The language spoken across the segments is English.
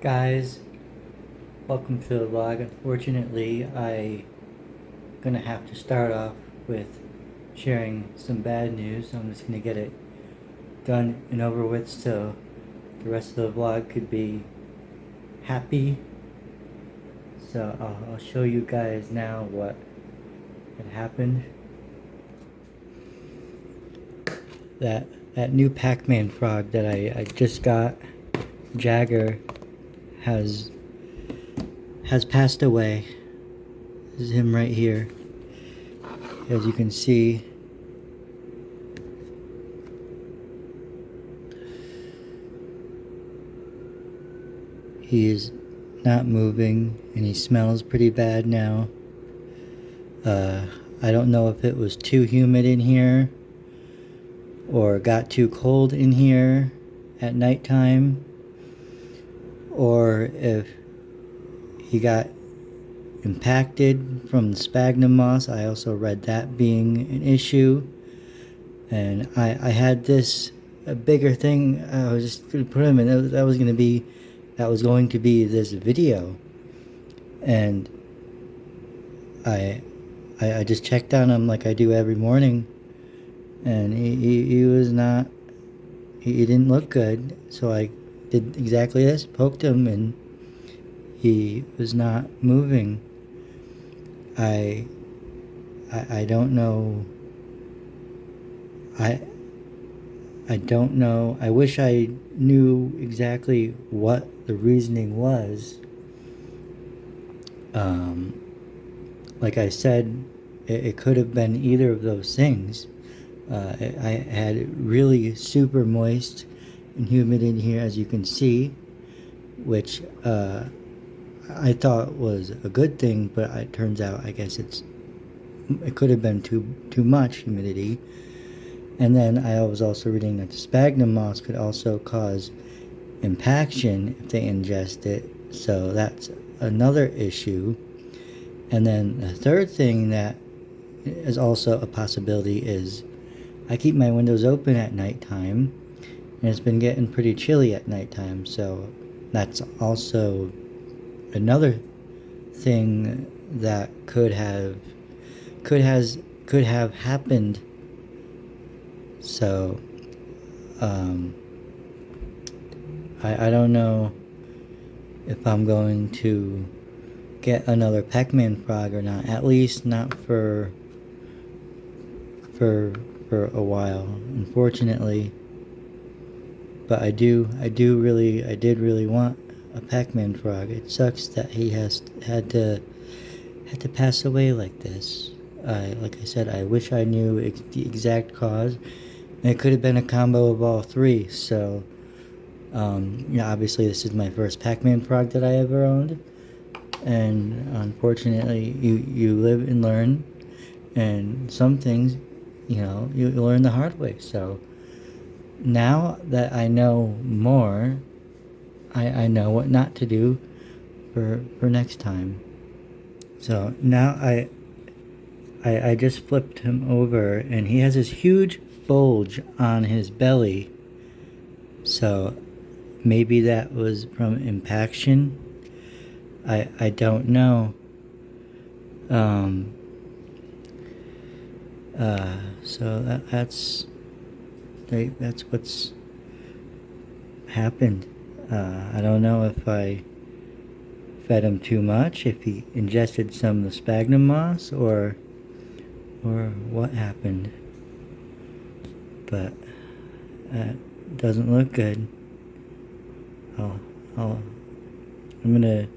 Guys, welcome to the vlog. Unfortunately, I'm gonna have to start off with sharing some bad news. I'm just gonna get it done and over with so the rest of the vlog could be happy. So I'll show you guys now what had happened. That new Pac-Man frog that I just got, Jagger, has passed away. This is him right here. As you can see, he is not moving and he smells pretty bad now. I don't know if it was too humid in here or got too cold in here at nighttime, or if he got impacted from the sphagnum moss. I also read that being an issue, and I had this a bigger thing. I was just gonna put him in. That was going to be this video, and I just checked on him like I do every morning, and he was not. He didn't look good, so I did exactly this. Poked him, and he was not moving. I don't know. I don't know. I wish I knew exactly what the reasoning was. Like I said, it could have been either of those things. I had really super moist and humid in here, as you can see, which I thought was a good thing, but it turns out I guess it could have been too much humidity. And then I was also reading that the sphagnum moss could also cause impaction if they ingest it, so that's another issue. And then the third thing that is also a possibility is I keep my windows open at nighttime, and it's been getting pretty chilly at nighttime, so that's also another thing that could have happened. So I don't know if I'm going to get another Pac-Man frog or not. At least not for a while, unfortunately. But I did really want a Pac-Man frog. It sucks that he had to pass away like this. Like I said, I wish I knew the exact cause. And it could have been a combo of all three. So, obviously this is my first Pac-Man frog that I ever owned, and unfortunately, you live and learn, and some things, you learn the hard way. So now that I know more, I know what not to do for next time. So now I just flipped him over, and he has this huge bulge on his belly. So maybe that was from impaction. I don't know. So that's what's happened. I don't know if I fed him too much, if he ingested some of the sphagnum moss, or what happened. But it doesn't look good. I'm gonna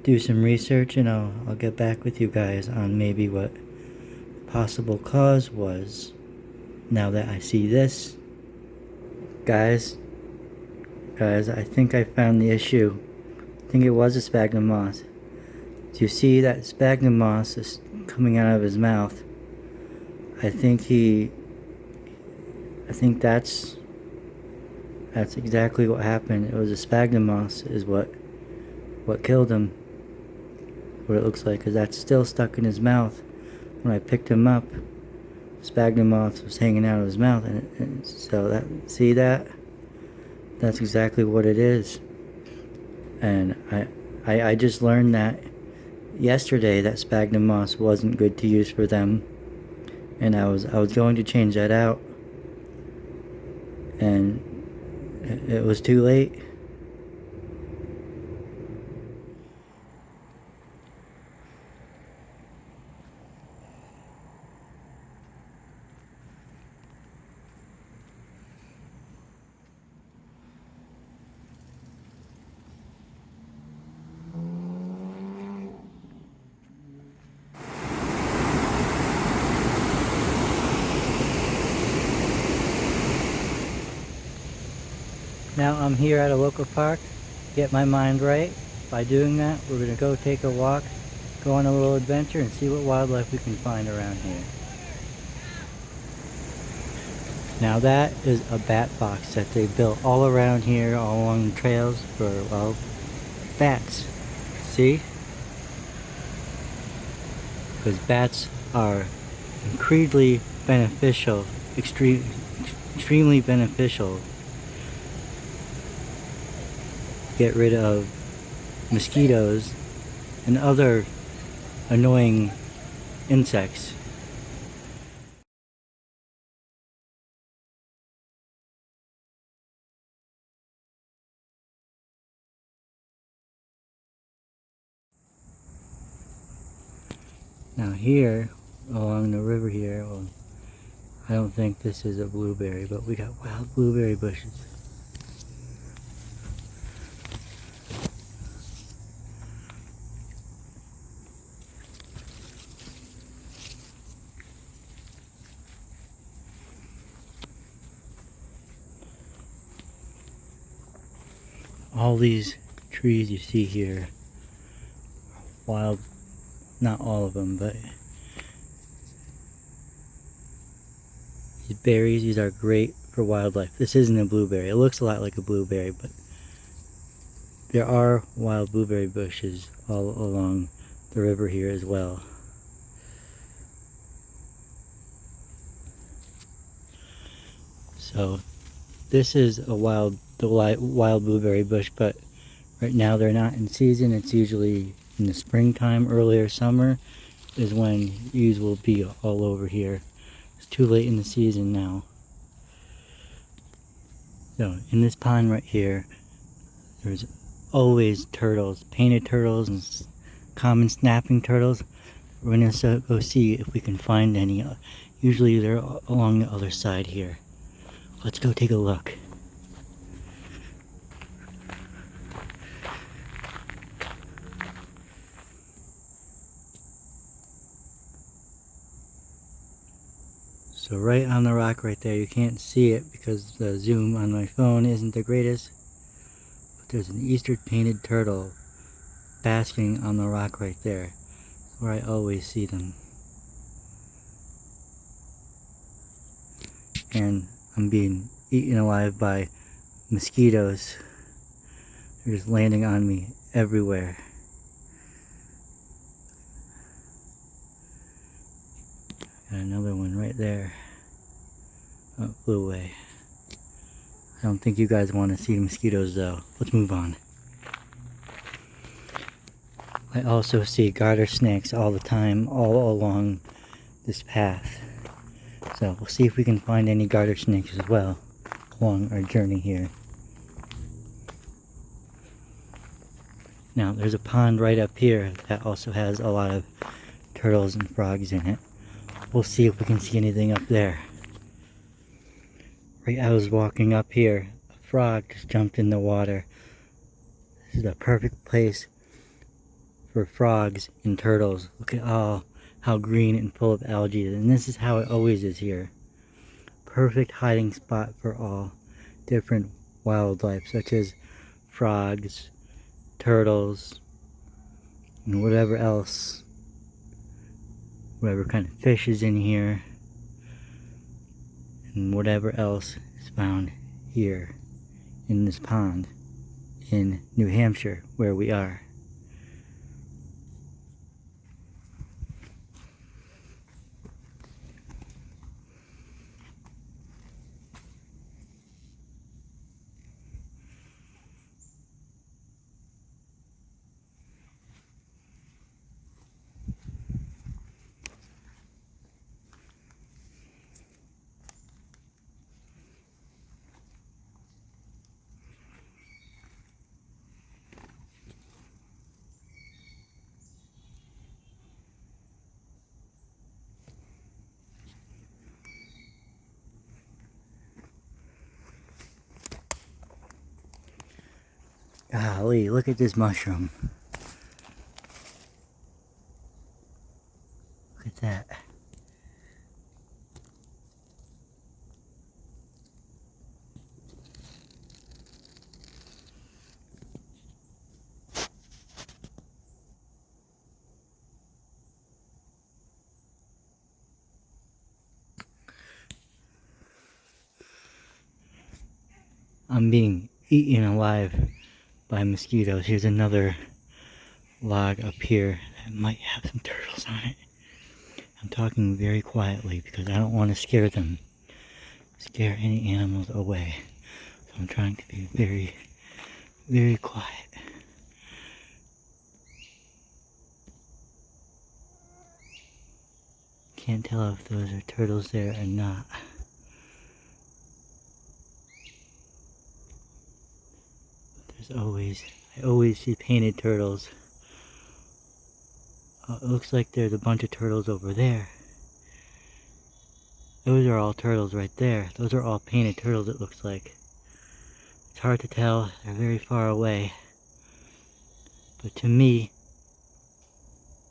do some research, and I'll get back with you guys on maybe what possible cause was, now that I see this. Guys, I think I found the issue. I think it was a sphagnum moss. Do you see that sphagnum moss is coming out of his mouth? I think that's exactly what happened. It was a sphagnum moss is what killed him. What it looks like, because that's still stuck in his mouth. When I picked him up, sphagnum moss was hanging out of his mouth, and so that's exactly what it is. And I just learned that yesterday that sphagnum moss wasn't good to use for them, and I was going to change that out, and it was too late. Now I'm here at a local park, get my mind right. By doing that, we're going to go take a walk, go on a little adventure, and see what wildlife we can find around here. Now that is a bat box that they built all around here, all along the trails for, well, bats. See? Because bats are incredibly beneficial, extremely beneficial. Get rid of mosquitoes and other annoying insects. Now here, along the river here, well, I don't think this is a blueberry, but we got wild blueberry bushes. All these trees you see here, wild, not all of them, but these berries, these are great for wildlife. This isn't a blueberry. It looks a lot like a blueberry, but there are wild blueberry bushes all along the river here as well. So this is a wild blueberry bush, but right now they're not in season. It's usually in the springtime, earlier summer is when these will be all over here. It's too late in the season now. So in this pond right here, there's always turtles, painted turtles and common snapping turtles. We're gonna go see if we can find any. Usually they're along the other side here. Let's go take a look. So right on the rock right there, you can't see it because the zoom on my phone isn't the greatest, but there's an Easter painted turtle basking on the rock right there, where I always see them. And I'm being eaten alive by mosquitoes. They're just landing on me everywhere. Got another one right there. Oh, flew away. I don't think you guys want to see the mosquitoes though. Let's move on. I also see garter snakes all the time, all along this path. So we'll see if we can find any garter snakes as well along our journey here. Now there's a pond right up here that also has a lot of turtles and frogs in it. We'll see if we can see anything up there. Right as I was walking up here, a frog just jumped in the water. This is the perfect place for frogs and turtles. Look at how green and full of algae it is. And this is how it always is here. Perfect hiding spot for all different wildlife, such as frogs, turtles, and whatever else, whatever kind of fish is in here, and whatever else is found here in this pond in New Hampshire, where we are. Golly, look at this mushroom. Look at that. I'm being eaten alive by mosquitoes. Here's another log up here that might have some turtles on it. I'm talking very quietly because I don't want to scare them. Scare any animals away. So I'm trying to be very, very quiet. Can't tell if those are turtles there or not. I always see painted turtles. It looks like there's a bunch of turtles over there. Those are all turtles right there. Those are all painted turtles, it looks like. It's hard to tell, they're very far away. But to me,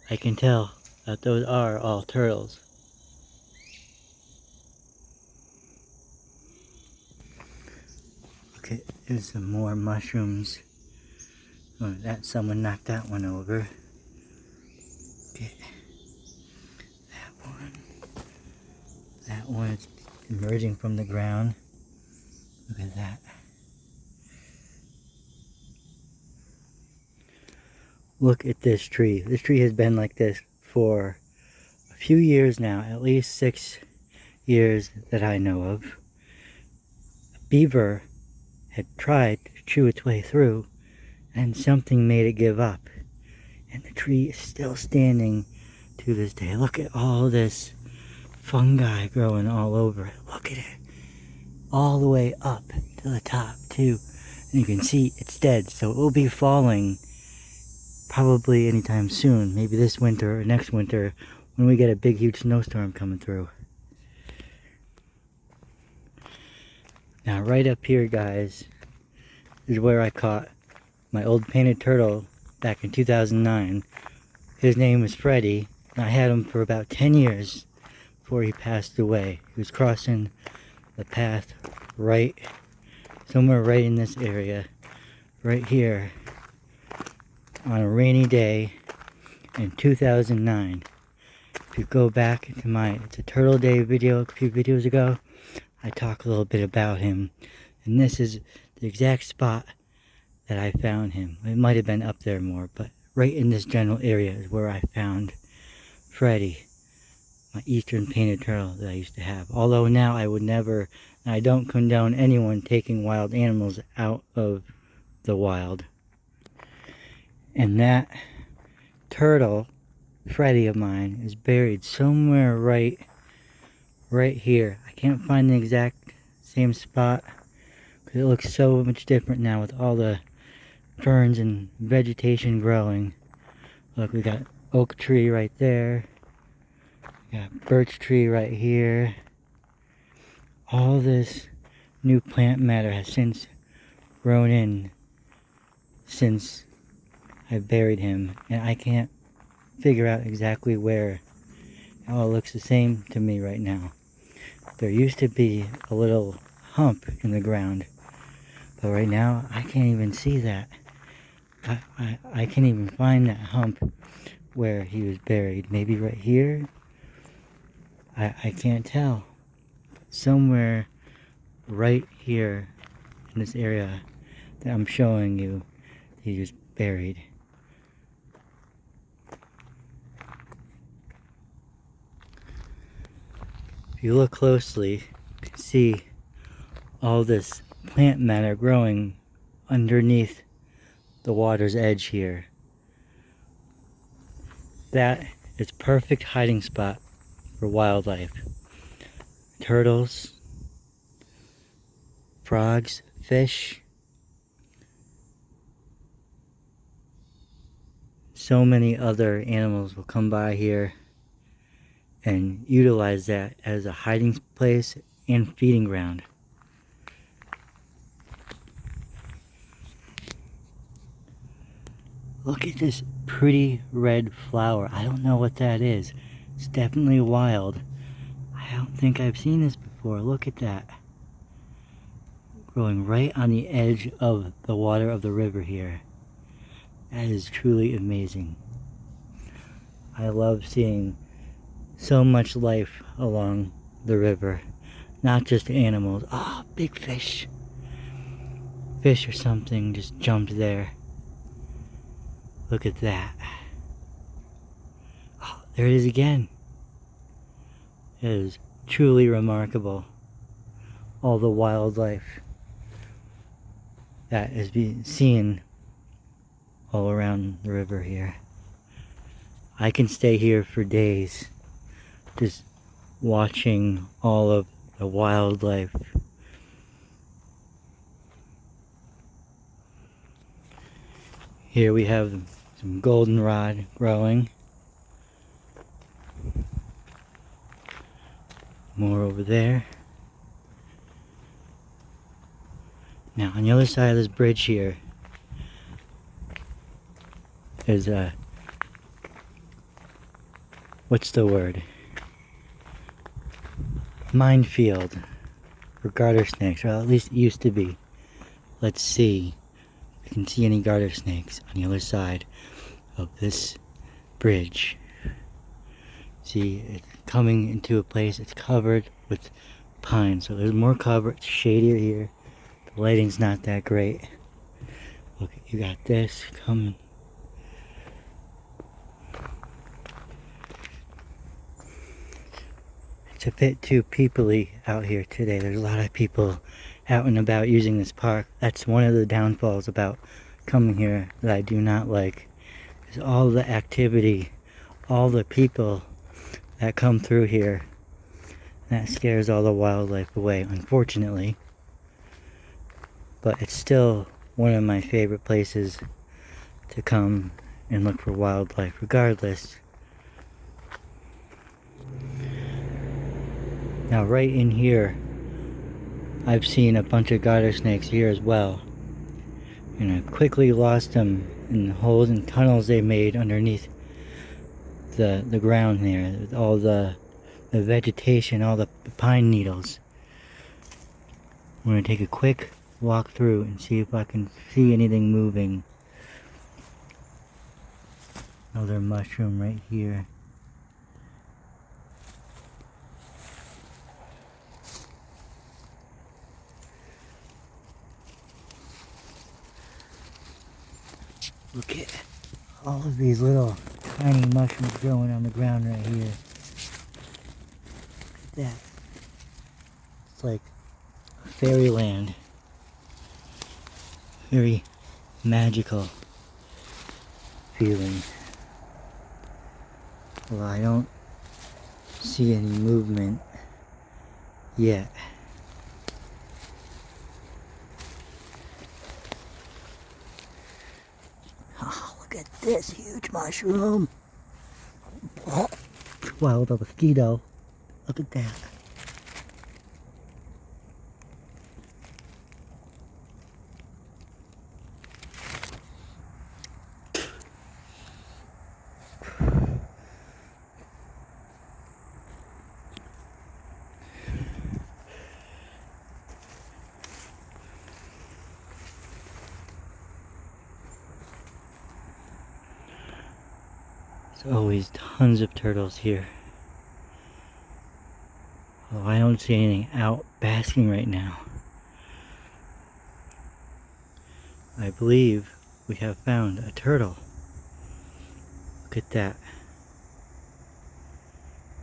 I can tell that those are all turtles. Okay, there's some more mushrooms. Oh, someone knocked that one over. Okay. That one is emerging from the ground. Look at that. Look at this tree. This tree has been like this for a few years now, at least 6 years that I know of. A beaver had tried to chew its way through, and something made it give up. And the tree is still standing to this day. Look at all this fungi growing all over it. Look at it. All the way up to the top too. And you can see it's dead, so it will be falling probably anytime soon. Maybe this winter or next winter when we get a big huge snowstorm coming through. Now right up here, guys, is where I caught my old painted turtle back in 2009. His name was Freddy, and I had him for about 10 years before he passed away. He was crossing the path somewhere right in this area, right here, on a rainy day in 2009. If you go back to it's a Turtle Day video a few videos ago, I talk a little bit about him, and this is the exact spot that I found him. It might have been up there more, but right in this general area is where I found Freddy, my eastern painted turtle that I used to have. Although now I would never, and I don't condone anyone taking wild animals out of the wild. And that turtle, Freddy of mine, is buried somewhere right here. I can't find the exact same spot because it looks so much different now with all the ferns and vegetation growing. Look, we got oak tree right there. We got birch tree right here. All this new plant matter has since grown in since I buried him, and I can't figure out exactly where. It all looks the same to me right now. There used to be a little hump in the ground, but right now I can't even see that. I can't even find that hump where he was buried. Maybe right here? I can't tell. Somewhere right here in this area that I'm showing you, he was buried. If you look closely, you can see all this plant matter growing underneath the water's edge here. That is perfect hiding spot for wildlife. Turtles, frogs, fish. So many other animals will come by here and utilize that as a hiding place and feeding ground. Look at this pretty red flower. I don't know what that is. It's definitely wild. I don't think I've seen this before. Look at that. Growing right on the edge of the water of the river here. That is truly amazing. I love seeing so much life along the river. Not just animals. Oh, big fish. Fish or something just jumped there. Look at that. Oh, there it is again. It is truly remarkable. All the wildlife that is being seen all around the river here. I can stay here for days just watching all of the wildlife. Here we have some goldenrod growing. More over there. Now on the other side of this bridge here is a, what's the word? Minefield for garter snakes, or at least it used to be. Let's see if we can see any garter snakes on the other side of this bridge. See, it's coming into a place, it's covered with pine, so there's more cover, it's shadier here. The lighting's not that great. Look, you got this coming. It's a bit too peoply out here today. There's a lot of people out and about using this park. That's one of the downfalls about coming here that I do not like. Is all the activity, all the people that come through here. That scares all the wildlife away, unfortunately. But it's still one of my favorite places to come and look for wildlife, regardless. Now right in here, I've seen a bunch of garter snakes here as well. And I quickly lost them in the holes and tunnels they made underneath the ground there. All the vegetation, all the pine needles. I'm going to take a quick walk through and see if I can see anything moving. Another mushroom right here. Look at all of these little tiny mushrooms growing on the ground right here. Look at that. It's like fairyland. Very magical feeling. Well, I don't see any movement yet. Oh, look at this huge mushroom. Oh, wild mosquito. Look at that. There's always tons of turtles here. Although I don't see anything out basking right now. I believe we have found a turtle. Look at that.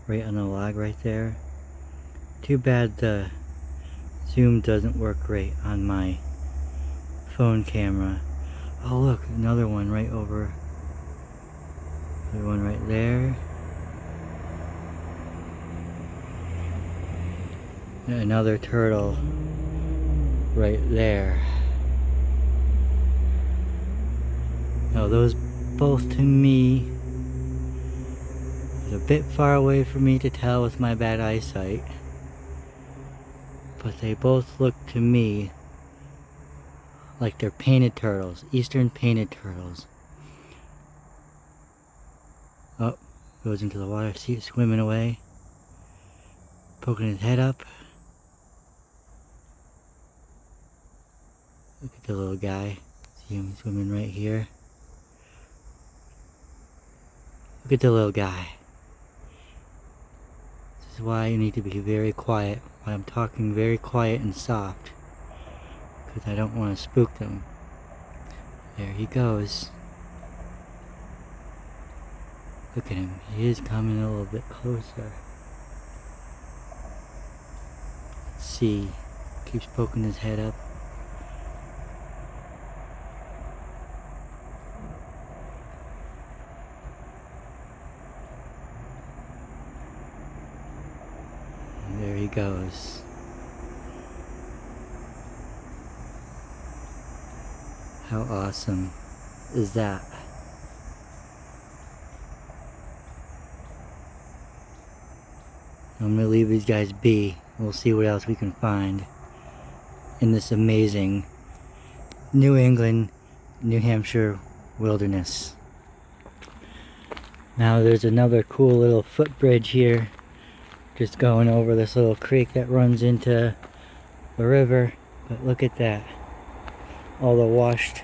Right on the log right there. Too bad the zoom doesn't work great on my phone camera. Oh look, another one right over. Another one right there. And another turtle right there. Now those both to me, it's a bit far away for me to tell with my bad eyesight, but they both look to me like they're painted turtles, eastern painted turtles. Oh, goes into the water, see it swimming away. Poking his head up. Look at the little guy. See him swimming right here. Look at the little guy. This is why you need to be very quiet. Why I'm talking very quiet and soft. Because I don't want to spook them. There he goes. Look at him. He is coming a little bit closer. Let's see. Keeps poking his head up. And there he goes. How awesome is that? I'm gonna leave these guys be. We'll see what else we can find in this amazing New England, New Hampshire wilderness. Now there's another cool little footbridge here, just going over this little creek that runs into the river. But look at that. All the washed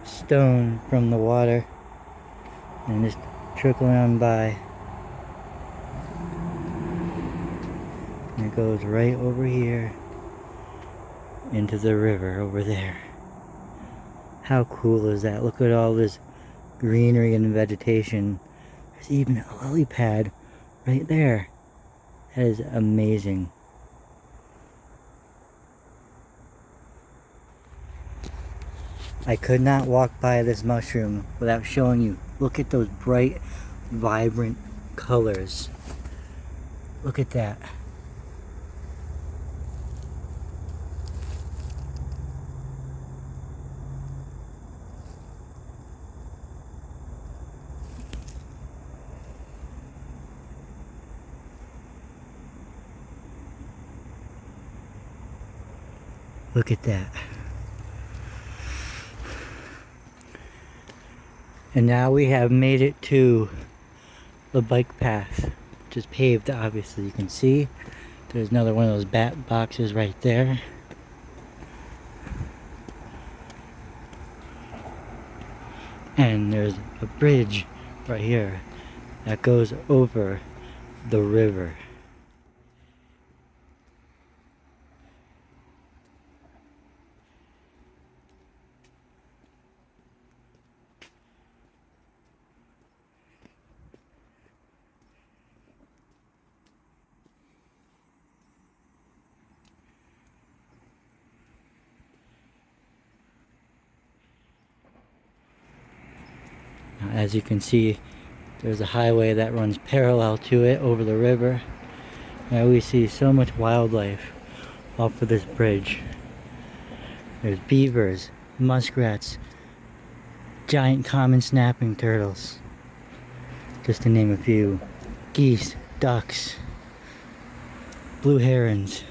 stone from the water and just trickling on by. And it goes right over here into the river over there. How cool is that? Look at all this greenery and vegetation. There's even a lily pad right there. That is amazing. I could not walk by this mushroom without showing you. Look at those bright, vibrant colors. Look at that. Look at that. And now we have made it to the bike path, which is paved, obviously. You can see there's another one of those bat boxes right there. And there's a bridge right here that goes over the river. Now, as you can see, there's a highway that runs parallel to it over the river. Now we see so much wildlife off of this bridge. There's beavers, muskrats, giant common snapping turtles, just to name a few. Geese, ducks, blue herons.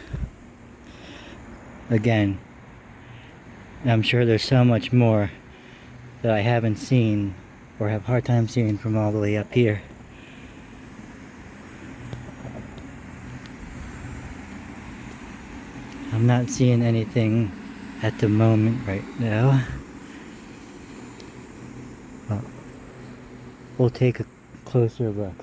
Again, and I'm sure there's so much more that I haven't seen or have a hard time seeing from all the way up here. I'm not seeing anything at the moment right now. But we'll take a closer look.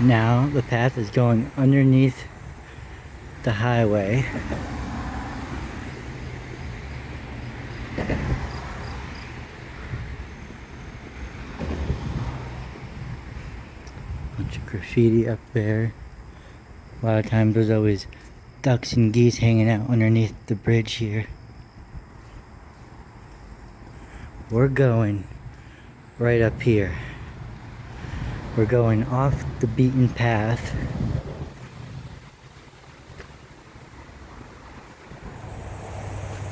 Now the path is going underneath the highway. Bunch of graffiti up there. A lot of times there's always ducks and geese hanging out underneath the bridge here. We're going right up here. We're going off the beaten path.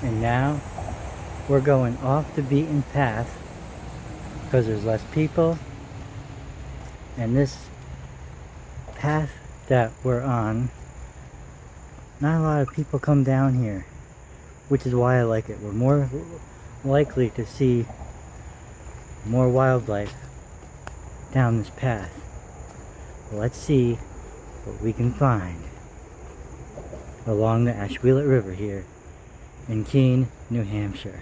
And now we're going off the beaten path because there's less people And this path that we're on, not a lot of people come down here, which is why I like it. We're more likely to see more wildlife down this path. Let's see what we can find along the Ashwellet River here in Keene, New Hampshire.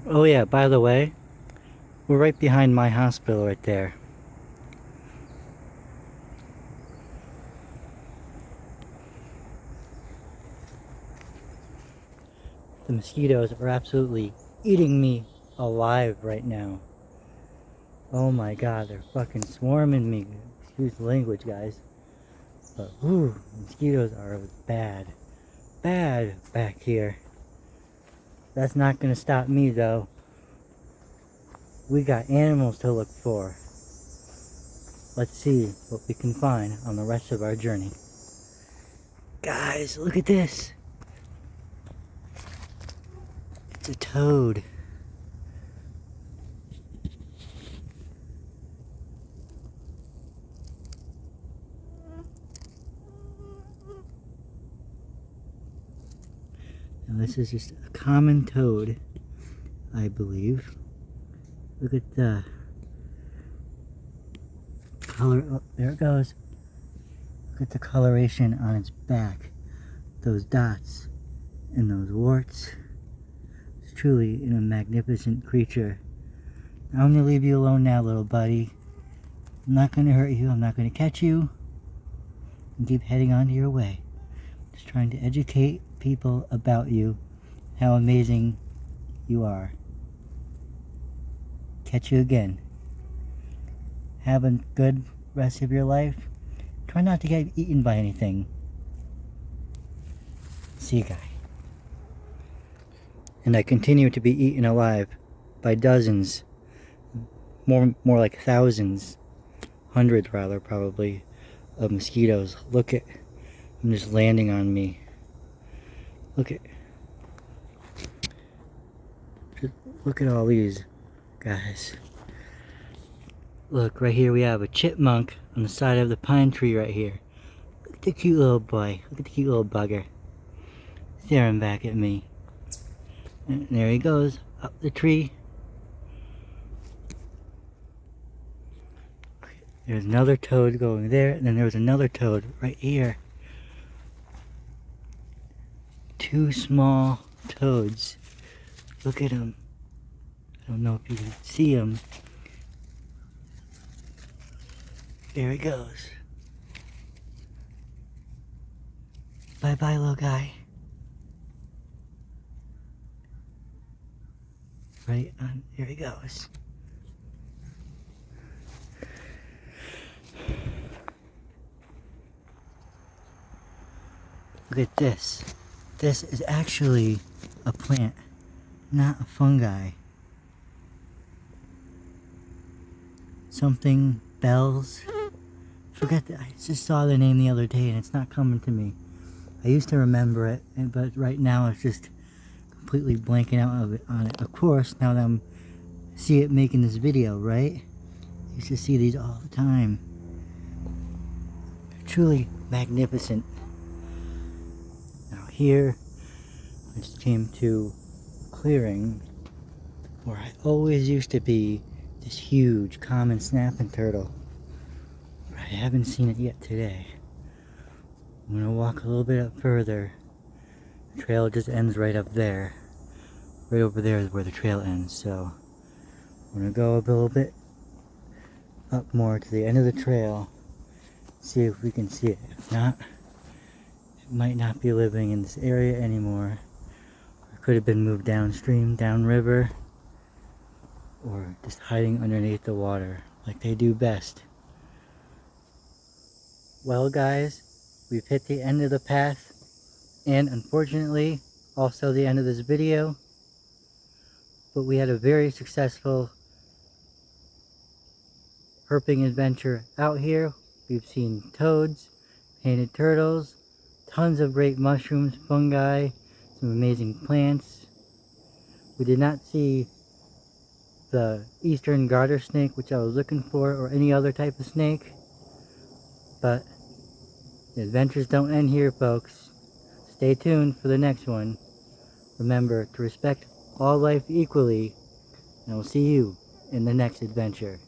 Oh yeah, by the way, we're right behind my hospital right there. The mosquitoes are absolutely eating me alive right now. Oh my god, they're fucking swarming me. Excuse the language, guys. But whew, mosquitoes are bad. Bad back here. That's not gonna stop me though. We got animals to look for. Let's see what we can find on the rest of our journey. Guys, look at this. It's a toad. Now this is just a common toad, I believe. Look at the color. Oh, there it goes. Look at the coloration on its back. Those dots and those warts. It's truly a magnificent creature. I'm going to leave you alone now, little buddy. I'm not going to hurt you. I'm not going to catch you. And keep heading on your way. Just trying to educate people about you. How amazing you are. Catch you again. Have a good rest of your life. Try not to get eaten by anything. See you, guy. And I continue to be eaten alive by dozens, more like thousands, hundreds rather probably, of mosquitoes. Look at them just landing on me. Look at all these guys. Look, right here we have a chipmunk on the side of the pine tree right here. Look at the cute little boy. Look at the cute little bugger. Staring back at me. And there he goes, up the tree. There's another toad going there, and then there was another toad right here. Two small toads. Look at them. I don't know if you can see him. There he goes. Bye bye, little guy. Right on, there he goes. Look at this. This is actually a plant, not a fungi. Something bells. Forget that. I just saw the name the other day and it's not coming to me. I used to remember it, but right now it's just completely blanking out on it. Of course, now that I'm see it making this video, right? I used to see these all the time. They're truly magnificent. Now here, I just came to a clearing where I always used to be this huge common snapping turtle. But I haven't seen it yet today. I'm gonna walk a little bit up further. The trail just ends right up there. Right over there is where the trail ends, so I'm gonna go a little bit up more to the end of the trail, see if we can see it. If not, it might not be living in this area anymore. It could have been moved downstream, downriver, or just hiding underneath the water like they do best. Well guys, we've hit the end of the path, and unfortunately also the end of this video, but we had a very successful herping adventure out here. We've seen toads, painted turtles, tons of great mushrooms, fungi, some amazing plants. We did not see the eastern garter snake, which I was looking for, or any other type of snake, but the adventures don't end here, folks. Stay tuned for the next one. Remember to respect all life equally, and I'll see you in the next adventure.